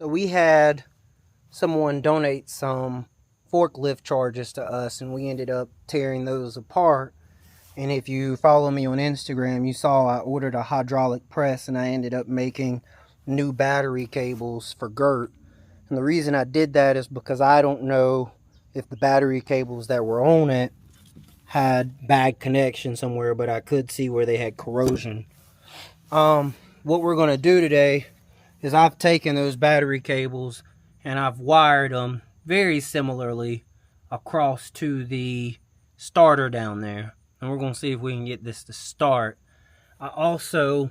So we had someone donate some forklift charges to us, and we ended up tearing those apart. And if you follow me on Instagram, you saw I ordered a hydraulic press, and I ended up making new battery cables for Gert. And the reason I did that is because I don't know if the battery cables that were on it had bad connection somewhere, but I could see where they had corrosion. What we're going to do today is I've taken those battery cables and I've wired them very similarly across to the starter down there. And we're going to see if we can get this to start. I also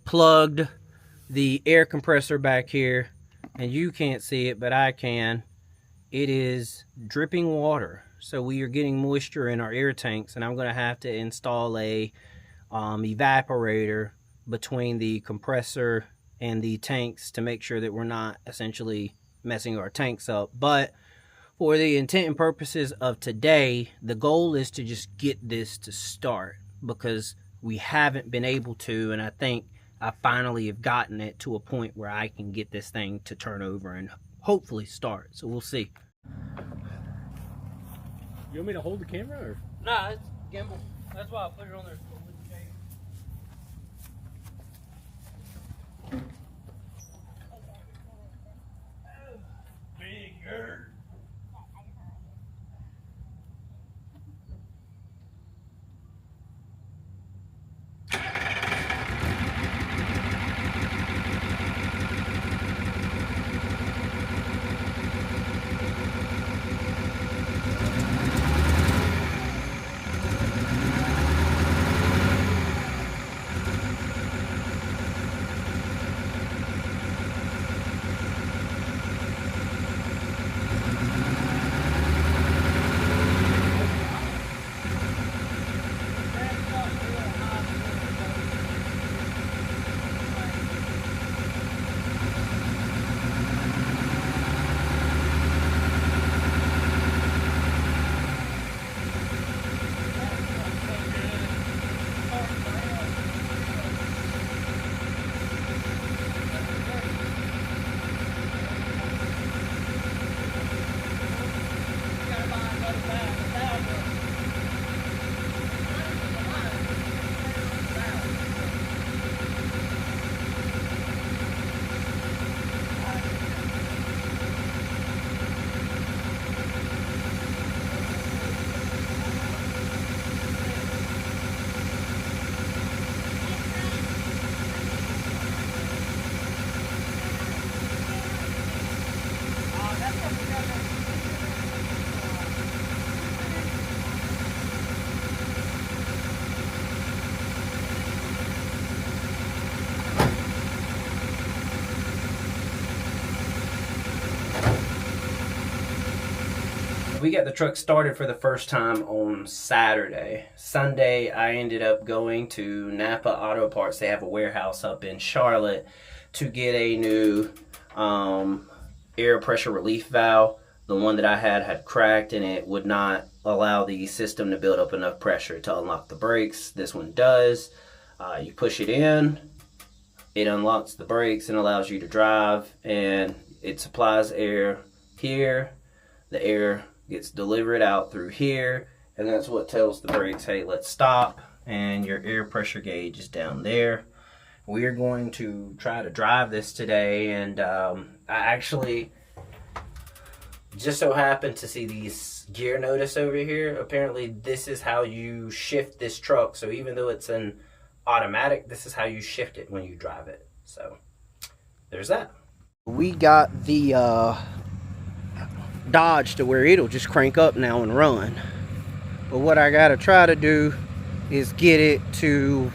plugged the air compressor back here, and you can't see it, but I can. It is dripping water. So we are getting moisture in our air tanks, and I'm going to have to install a evaporator between the compressor and the tanks to make sure that we're not essentially messing our tanks up. But for the intent and purposes of today, the goal is to just get this to start, because we haven't been able to, and I think I finally have gotten it to a point where I can get this thing to turn over and hopefully start. So we'll see. You want me to hold the camera, or? Nah, it's gimbal. That's why I put it on there. Big Gert. We got the truck started for the first time on Saturday. Sunday, I ended up going to Napa Auto Parts. They have a warehouse up in Charlotte to get a new air pressure relief valve. The one that I had cracked, and it would not allow the system to build up enough pressure to unlock the brakes. This one does. You push it in, it unlocks the brakes and allows you to drive, and it supplies air here. The air gets delivered out through here, and that's what tells the brakes, hey, let's stop, and your air pressure gauge is down there. We are going to try to drive this today, and I actually just so happened to see these gear notice over here. Apparently this is how you shift this truck, so even though it's an automatic, this is how you shift it when you drive it. So there's that. We got the Dodge to where it'll just crank up now and run, but what I gotta try to do is get it to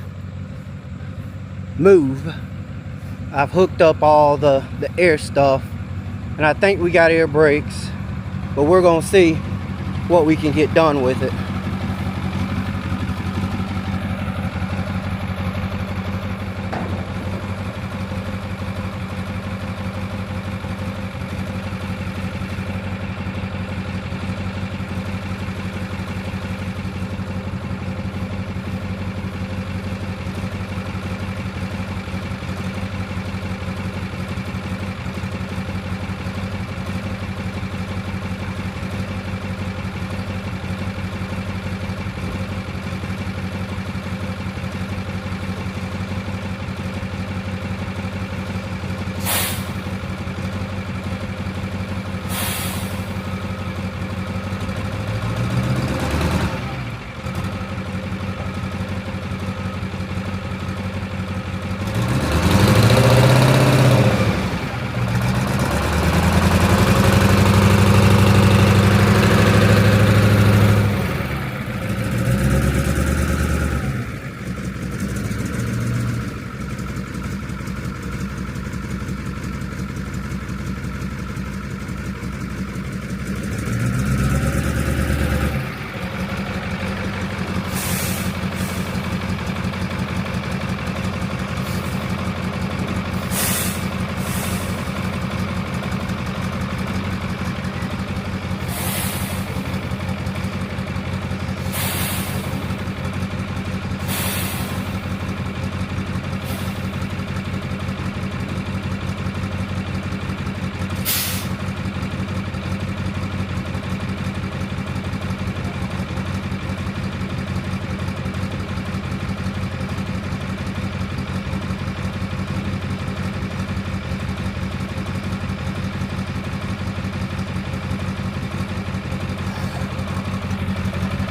move. I've hooked up all the air stuff, and I think we got air brakes, but we're gonna see what we can get done with it.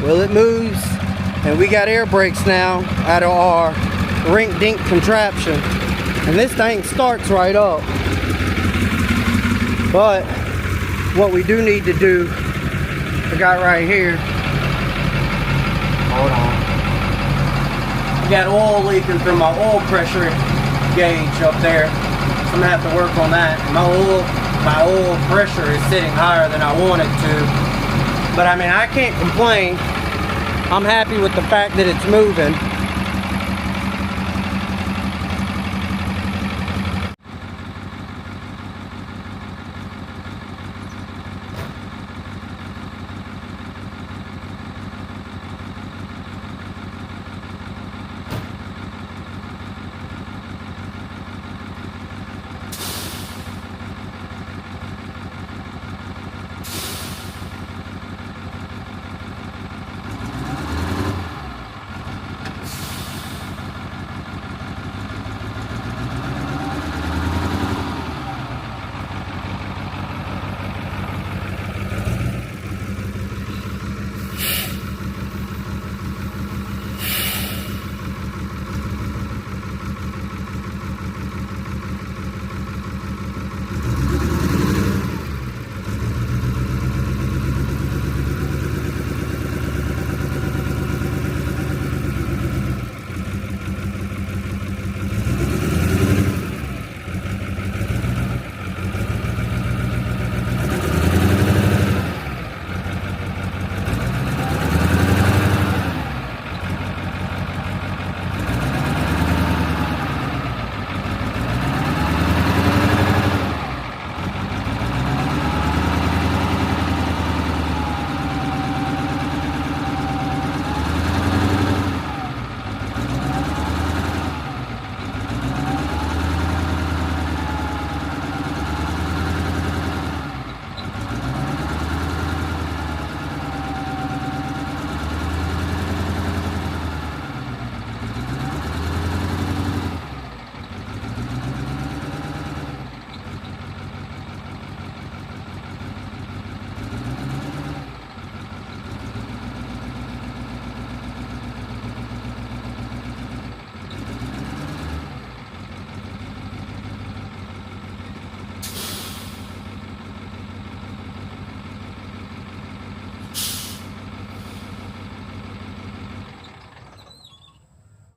Well, it moves, and we got air brakes now out of our rink-dink contraption. And this thing starts right up. But what we do need to do, I got right here. Hold on. I got oil leaking from my oil pressure gauge up there. So I'm gonna have to work on that. My oil pressure is sitting higher than I want it to. But I mean, I can't complain. I'm happy with the fact that it's moving.